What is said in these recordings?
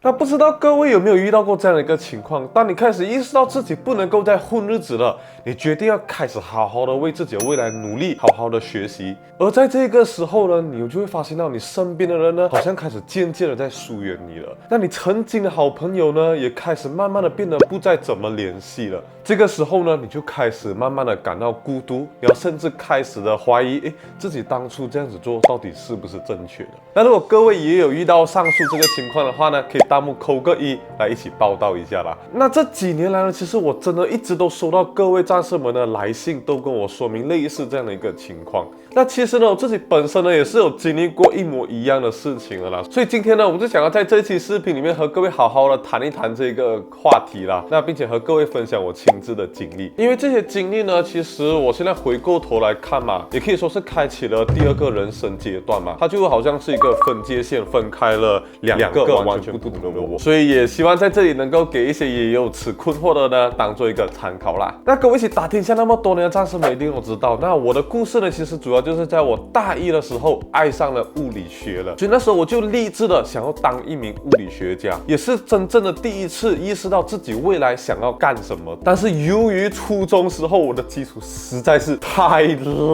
那不知道各位有没有遇到过这样的一个情况？当你开始意识到自己不能够再混日子了，你决定要开始好好的为自己的未来努力，好好的学习。而在这个时候呢，你就会发现到你身边的人呢，好像开始渐渐的在疏远你了。那你曾经的好朋友呢，也开始慢慢的变得不再怎么联系了。这个时候呢，你就开始慢慢的感到孤独，然后甚至开始的怀疑，自己当初这样子做到底是不是正确的？那如果各位也有遇到上述这个情况的话呢，可以弹幕扣个1来一起报道一下啦。那这几年来呢，其实我真的一直都收到各位战士们的来信，都跟我说明类似这样的一个情况。那其实呢，我自己本身呢也是有经历过一模一样的事情了啦。所以今天呢，我就想要在这期视频里面和各位好好的谈一谈这个话题啦。那并且和各位分享我亲自的经历，因为这些经历呢，其实我现在回过头来看嘛，也可以说是开启了第二个人生阶段嘛。它就好像是一个分界线，分开了两个完全不同的我。所以也希望在这里能够给一些也有此困惑的呢，当做一个参考啦。那跟我一起打天下那么多年的战士们一定都知道，那我的故事呢，其实主要就是在我大一的时候爱上了物理学了，所以那时候我就立志的想要当一名物理学家，也是真正的第一次意识到自己未来想要干什么。但是由于初中时候我的基础实在是太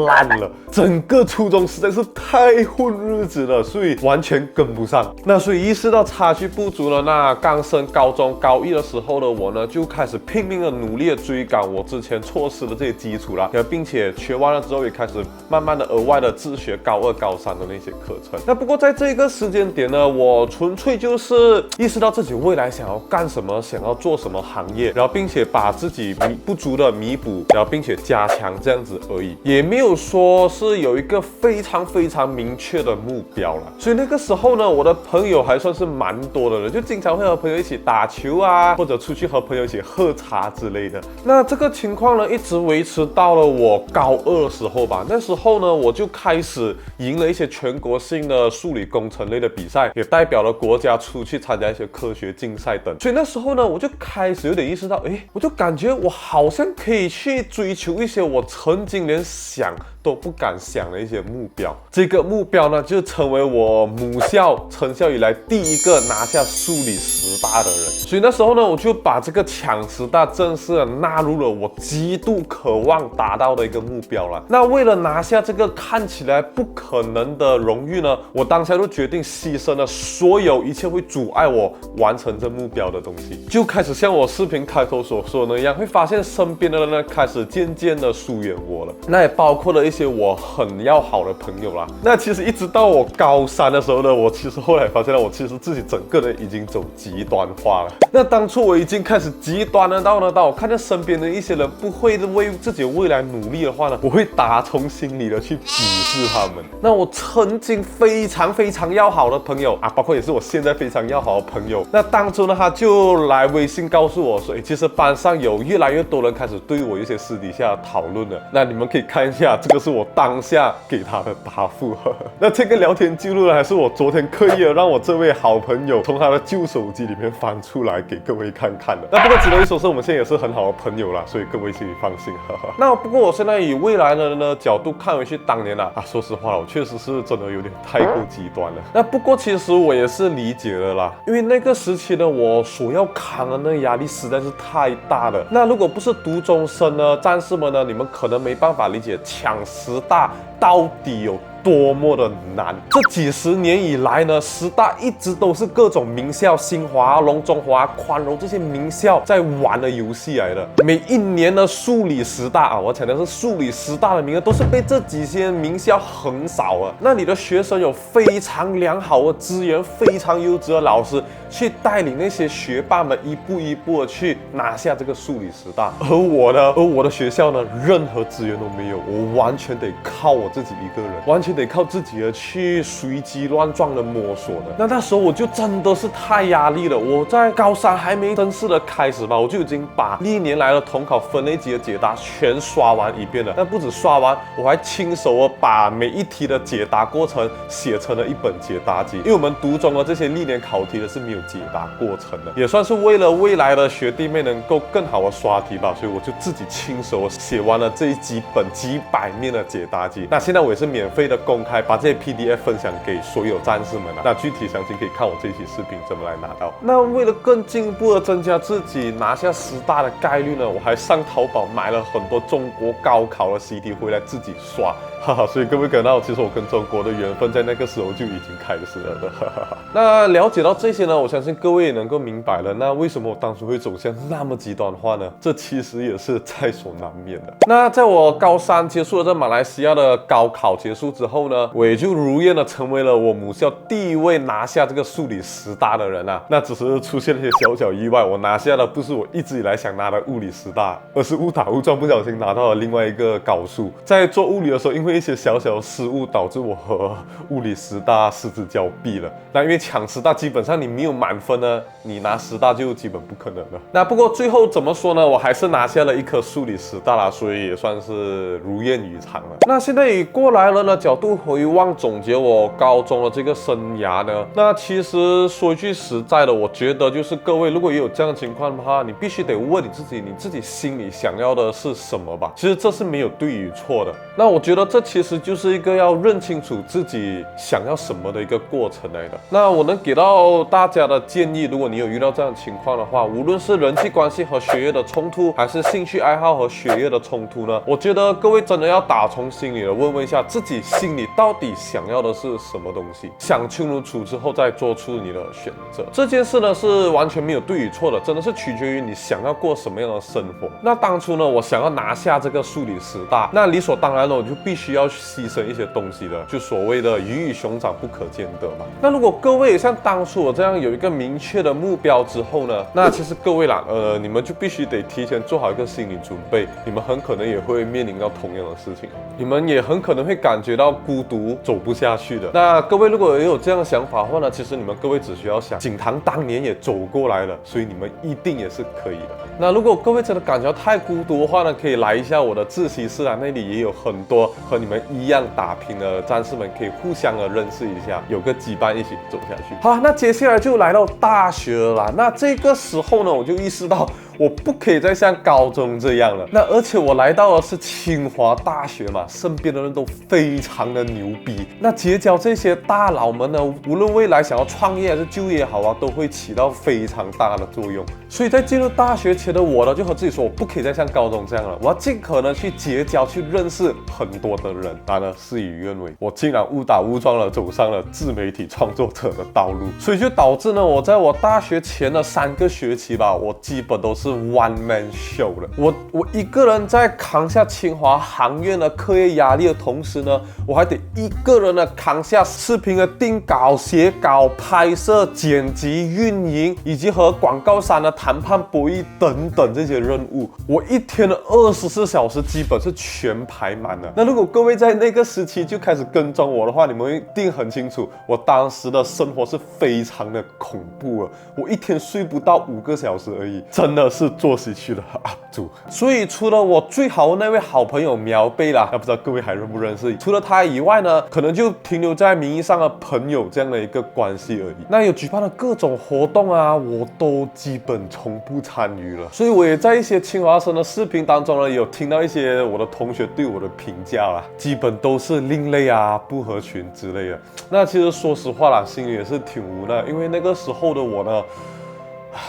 烂了，整个初中实在是太混日子了，所以完全跟不上。那所以意识到差距不足了，那刚升高中高一的时候的我呢，就开始拼命的努力的追赶我之前错失的这些基础啦，并且学完了之后也开始慢慢的额外的自学高2高3的那些课程。那不过在这个时间点呢，我纯粹就是意识到自己未来想要干什么，想要做什么行业，然后并且把自己不足的弥补，然后并且加强这样子而已，也没有说是有一个非常明确的目标了。所以那个时候呢，我的朋友还算是蛮多的了，就经常会和朋友一起打球啊，或者出去和朋友一起喝茶之类的。那这个情况呢，一直维持到了我高2的时候吧。那时候呢，我就开始赢了一些全国性的数理工程类的比赛，也代表了国家出去参加一些科学竞赛等。所以那时候呢，我就开始有点意识到，我就感觉我好像可以去追求一些我曾经连想都不敢想的一些目标。这个目标呢，就成为我母校成校以来第一个拿下数理10大的人。所以那时候呢，我就把这个抢10大正式的纳入了我极度渴望达到的一个目标了。那为了拿下这个看起来不可能的荣誉呢，我当下就决定牺牲了所有一切会阻碍我完成这目标的东西，就开始像我视频开头所说的那样，会发现身边的人呢开始渐渐的疏远我了。那也包括了一些我很要好的朋友啦。那其实一直到我高3的时候呢，我其实后来发现了，我其实自己整个人已经走极端化了。那当初我已经开始极端的到我看见身边的一些人不会为自己的未来努力的话呢，我会打从心里的去鄙视他们。那我曾经非常要好的朋友啊，包括也是我现在非常要好的朋友，那当初呢，他就来微信告诉我说，其实班上有越来越多人开始对我一些私底下讨论了。那你们可以看一下，这个是我当下给他的答复。那这个聊天记录呢，还是我昨天刻意的让我这位好朋友从他的旧手机里面翻出来给各位看看的。那不过只能一说是我们现在也是很好的朋友啦，所以各位请你放心。那不过我现在以未来的呢角度看回去，当年说实话了，我确实是真的有点太过极端了。那不过其实我也是理解了啦，因为那个时期呢，我所要扛的那个压力实在是太大了。那如果不是读中生呢，战士们呢，你们可能没办法理解抢10大到底有多么的难。这几十年以来呢，10大一直都是各种名校，新华、龙中华、宽容这些名校在玩的游戏来的。每一年的数理10大我强调是数理10大的名额都是被这几些名校横扫了。那你的学生有非常良好的资源，非常优质的老师去带领那些学霸们一步一步的去拿下这个数理10大，而我的学校呢，任何资源都没有，我完全得靠我自己一个人，完全得靠自己的去随机乱撞的摸索的。那时候我就真的是太压力了。我在高3还没正式的开始吧，我就已经把历年来的统考分类题的解答全刷完一遍了。但不止刷完，我还亲手把每一题的解答过程写成了一本解答集。因为我们读中的这些历年考题的是没有解答过程的，也算是为了未来的学弟妹能够更好的刷题吧，所以我就自己亲手写完了这几本几百面的解答集。那现在我也是免费的公开把这些 PDF 分享给所有战士们啊。那具体详情可以看我这一期视频怎么来拿到。那为了更进一步的增加自己拿下10大的概率呢，我还上淘宝买了很多中国高考的 CD 回来自己刷。哈哈，所以各位感到，其实我跟中国的缘分在那个时候就已经开始了的。哈哈哈。那了解到这些呢，我相信各位也能够明白了。那为什么我当初会走向那么极端化呢？这其实也是在所难免的。那在我高3结束了在马来西亚的高考结束之后呢，我也就如愿的成为了我母校第一位拿下这个数理10大的人啊。那只是出现了一些小小意外，我拿下的不是我一直以来想拿的物理10大，而是误打误撞不小心拿到了另外一个高数。在做物理的时候，因为一些小小的失误，导致我和物理10大失之交臂了。那因为抢10大基本上你没有满分呢，你拿10大就基本不可能了。那不过最后怎么说呢，我还是拿下了一颗数理10大啦，所以也算是如愿以偿了。那现在以过来人的角度回望总结我高中的这个生涯呢，那其实说一句实在的，我觉得就是各位如果也有这样的情况的话，你必须得问你自己心里想要的是什么吧。其实这是没有对与错的。那我觉得这其实就是一个要认清楚自己想要什么的一个过程来的。那我能给到大家的建议，如果你有遇到这样的情况的话，无论是人际关系和学业的冲突，还是兴趣爱好和学业的冲突呢，我觉得各位真的要打从心里的问一下自己心里到底想要的是什么东西，想清楚之后再做出你的选择。这件事呢是完全没有对与错的，真的是取决于你想要过什么样的生活。那当初呢，我想要拿下这个数理10大，那理所当然的我就必须要牺牲一些东西的，就所谓的鱼与熊掌不可兼得嘛。那如果各位也像当初我这样有一个明确的目标之后呢，那其实各位啦，你们就必须得提前做好一个心理准备，你们很可能也会面临到同样的事情，你们也很可能会感觉到孤独，走不下去的。那各位如果也有这样的想法的话呢，其实你们各位只需要想，景堂当年也走过来了，所以你们一定也是可以的。那如果各位真的感觉到太孤独的话呢，可以来一下我的自习室啊，那里也有很多和你们一样打拼的战士们，可以互相的认识一下，有个羁绊一起走下去。好，那接下来就来到大学了啦。那这个时候呢，我就意识到我不可以再像高中这样了。那而且我来到的是清华大学嘛，身边的人都非常的牛逼。那结交这些大佬们呢，无论未来想要创业还是就业好啊，都会起到非常大的作用。所以在进入大学前的我呢，就和自己说，我不可以再像高中这样了，我要尽可能去结交，去认识很多的人。当然呢，事与愿违，我竟然误打误撞了走上了自媒体创作者的道路。所以就导致呢，我在我大学前的3个学期吧，我基本都是 one man show 的。我一个人在扛下清华航院的课业压力的同时呢，我还得一个人呢扛下视频的定稿、写稿、拍摄、剪辑、运营，以及和广告商的谈判博弈等等这些任务。我一天的24小时基本是全排满了。那如果各位在那个时期就开始跟踪我的话，你们一定很清楚，我当时的生活是非常的恐怖了。我一天睡不到5个小时而已，真的是作息区的 UP 主。所以除了我最好的那位好朋友苗贝啦，不知道各位还认不认识？除了他以外呢，可能就停留在名义上的朋友这样的一个关系而已。那有举办的各种活动啊，我都基本从不参与了。所以我也在一些清华生的视频当中呢，有听到一些我的同学对我的评价啦，基本都是另类啊、不合群之类的。那其实说实话啦，心里也是挺无奈，因为那个时候的我呢，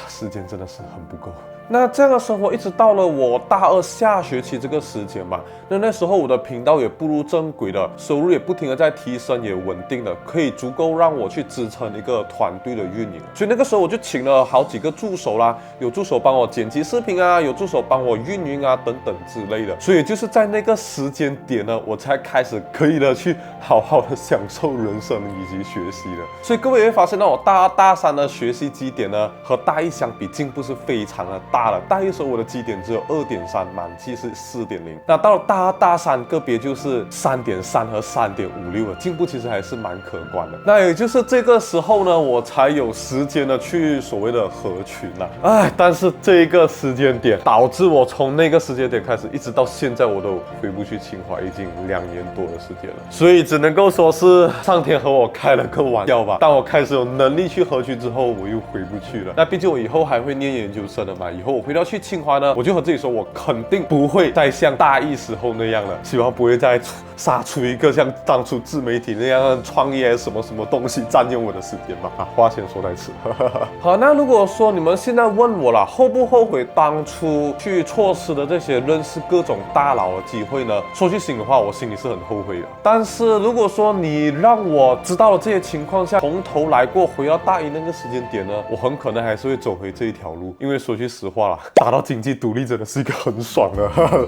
时间真的是很不够。那这样的生活一直到了我大2下学期这个时间吧，那时候我的频道也步入正轨了，收入也不停的在提升，也稳定的，可以足够让我去支撑一个团队的运营。所以那个时候我就请了好几个助手啦，有助手帮我剪辑视频啊，有助手帮我运营啊等等之类的。所以就是在那个时间点呢，我才开始可以的去好好的享受人生以及学习的。所以各位也会发现到我大2、大3的学习基点呢，和大1相比进步是非常的大了。大1的时候我的基点只有2.3，满绩是4.0。那到了大2、大3个别就是3.3和3.56了，进步其实还是蛮可观的。那也就是这个时候呢，我才有时间的去所谓的合群啦。但是这个时间点导致我从那个时间点开始，一直到现在我都回不去清华，已经2年多的时间了。所以只能够说是上天和我开了个玩笑吧。当我开始有能力去合群之后，我又回不去了。那毕竟我以后还会念研究生的嘛，以后我回到去清华呢，我就和自己说，我肯定不会再像大一时候那样了，希望不会再杀出一个像当初自媒体那样创业什么东西占用我的时间吧。话先说在此。好，那如果说你们现在问我了，后不后悔当初去错失的这些认识各种大佬的机会呢？说句心里话，我心里是很后悔的。但是如果说你让我知道了这些情况下，从头来过，回到大一那个时间点呢，我很可能还是会走回这一条路。因为说句实话啦，达到经济独立真的是一个很爽的。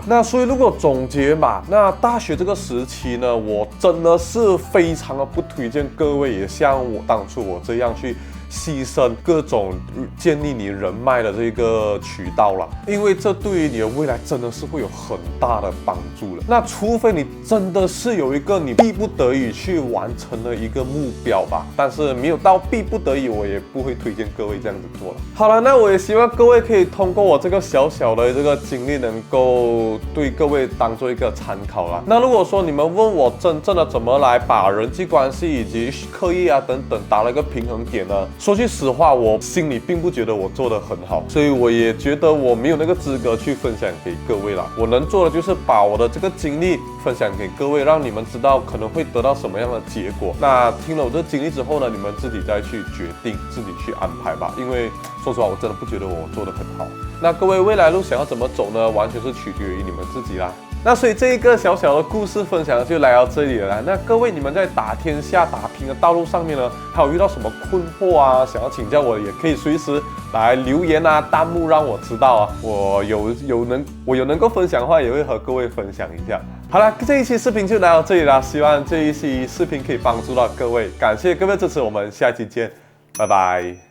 那所以如果总结嘛，那大学这个时期呢，我真的是非常的不推荐各位也像我当初我这样去牺牲各种建立你人脉的这个渠道了，因为这对于你的未来真的是会有很大的帮助的。那除非你真的是有一个你逼不得已去完成的一个目标吧，但是没有到逼不得已，我也不会推荐各位这样子做了。好了，那我也希望各位可以通过我这个小小的这个经历，能够对各位当做一个参考啦。那如果说你们问我真正的怎么来把人际关系以及课业啊等等打了一个平衡点呢？说句实话，我心里并不觉得我做得很好，所以我也觉得我没有那个资格去分享给各位啦。我能做的就是把我的这个经历分享给各位，让你们知道可能会得到什么样的结果。那听了我这个经历之后呢，你们自己再去决定，自己去安排吧。因为说实话，我真的不觉得我做得很好。那各位未来路想要怎么走呢？完全是取决于你们自己啦。那所以这一个小小的故事分享就来到这里了。那各位，你们在打天下打拼的道路上面呢，还有遇到什么困惑啊，想要请教我，也可以随时来留言啊，弹幕让我知道啊。我有能够分享的话，也会和各位分享一下。好了，这一期视频就来到这里了，希望这一期视频可以帮助到各位，感谢各位支持，我们下期见，拜拜。